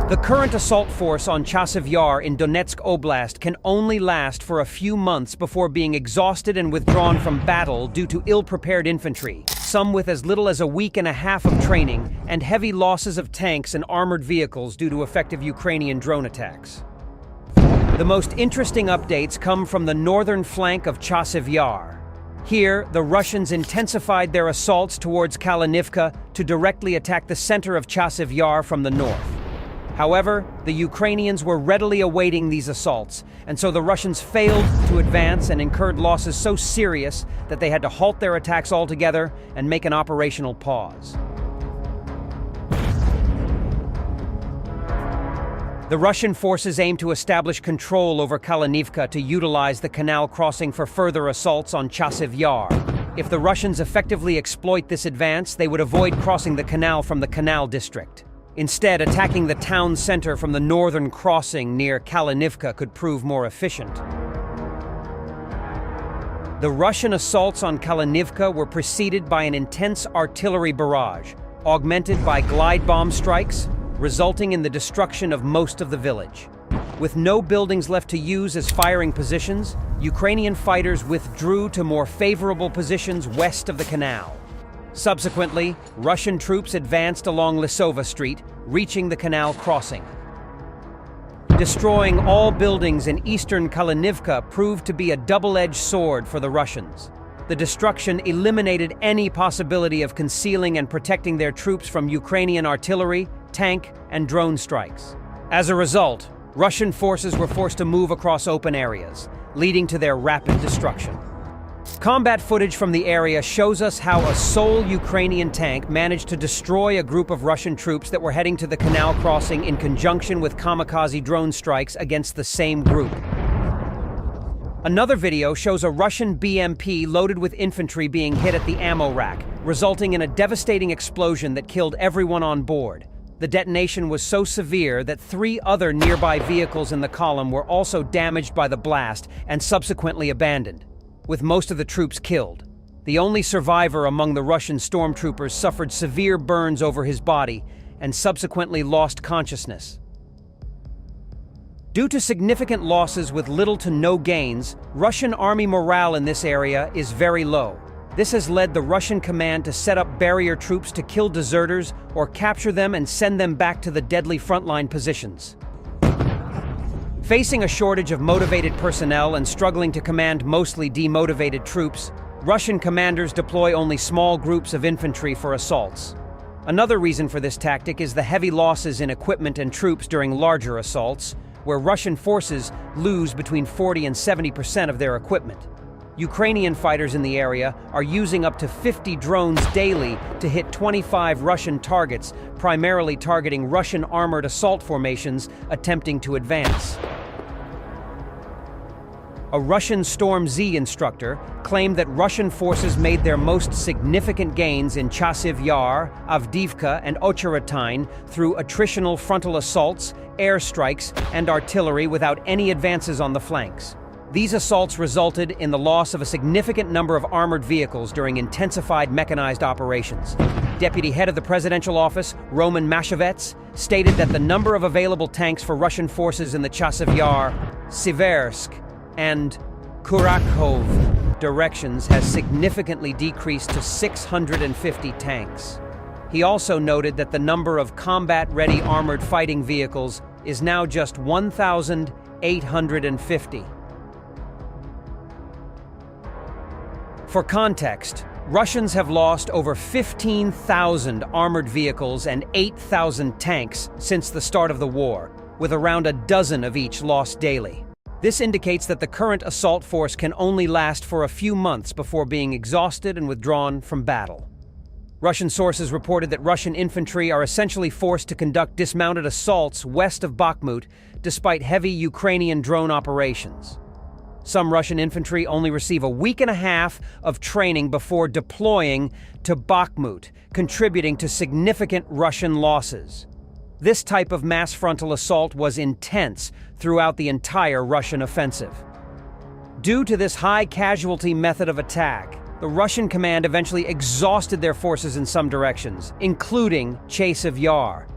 The current assault force on Chasiv Yar in Donetsk Oblast can only last for a few months before being exhausted and withdrawn from battle due to ill-prepared infantry, some with as little as a week and a half of training, and heavy losses of tanks and armored vehicles due to effective Ukrainian drone attacks. The most interesting updates come from the northern flank of Chasiv Yar. Here, the Russians intensified their assaults towards Kalinivka to directly attack the center of Chasiv Yar from the north. However, the Ukrainians were readily awaiting these assaults, and so the Russians failed to advance and incurred losses so serious that they had to halt their attacks altogether and make an operational pause. The Russian forces aim to establish control over Kalinivka to utilize the canal crossing for further assaults on Chasiv Yar. If the Russians effectively exploit this advance, they would avoid crossing the canal from the canal district. Instead, attacking the town center from the northern crossing near Kalinivka could prove more efficient. The Russian assaults on Kalinivka were preceded by an intense artillery barrage, augmented by glide bomb strikes, resulting in the destruction of most of the village. With no buildings left to use as firing positions, Ukrainian fighters withdrew to more favorable positions west of the canal. Subsequently, Russian troops advanced along Lisova Street, reaching the canal crossing. Destroying all buildings in eastern Kalinivka proved to be a double-edged sword for the Russians. The destruction eliminated any possibility of concealing and protecting their troops from Ukrainian artillery, tank, and drone strikes. As a result, Russian forces were forced to move across open areas, leading to their rapid destruction. Combat footage from the area shows us how a sole Ukrainian tank managed to destroy a group of Russian troops that were heading to the canal crossing in conjunction with kamikaze drone strikes against the same group. Another video shows a Russian BMP loaded with infantry being hit at the ammo rack, resulting in a devastating explosion that killed everyone on board. The detonation was so severe that 3 other nearby vehicles in the column were also damaged by the blast and subsequently abandoned, with most of the troops killed. The only survivor among the Russian stormtroopers suffered severe burns over his body and subsequently lost consciousness. Due to significant losses with little to no gains, Russian army morale in this area is very low. This has led the Russian command to set up barrier troops to kill deserters or capture them and send them back to the deadly frontline positions. Facing a shortage of motivated personnel and struggling to command mostly demotivated troops, Russian commanders deploy only small groups of infantry for assaults. Another reason for this tactic is the heavy losses in equipment and troops during larger assaults, where Russian forces lose between 40% and 70% of their equipment. Ukrainian fighters in the area are using up to 50 drones daily to hit 25 Russian targets, primarily targeting Russian armored assault formations attempting to advance. A Russian Storm Z instructor claimed that Russian forces made their most significant gains in Chasiv Yar, Avdiivka, and Ocheretine through attritional frontal assaults, airstrikes, and artillery without any advances on the flanks. These assaults resulted in the loss of a significant number of armored vehicles during intensified mechanized operations. Deputy head of the presidential office, Roman Mashevets, stated that the number of available tanks for Russian forces in the Chasiv Yar, Siversk, and Kurakhove directions has significantly decreased to 650 tanks. He also noted that the number of combat-ready armored fighting vehicles is now just 1,850. For context, Russians have lost over 15,000 armored vehicles and 8,000 tanks since the start of the war, with around a dozen of each lost daily. This indicates that the current assault force can only last for a few months before being exhausted and withdrawn from battle. Russian sources reported that Russian infantry are essentially forced to conduct dismounted assaults west of Bakhmut despite heavy Ukrainian drone operations. Some Russian infantry only receive a week and a half of training before deploying to Bakhmut, contributing to significant Russian losses. This type of mass frontal assault was intense throughout the entire Russian offensive. Due to this high-casualty method of attack, the Russian command eventually exhausted their forces in some directions, including Chasiv Yar,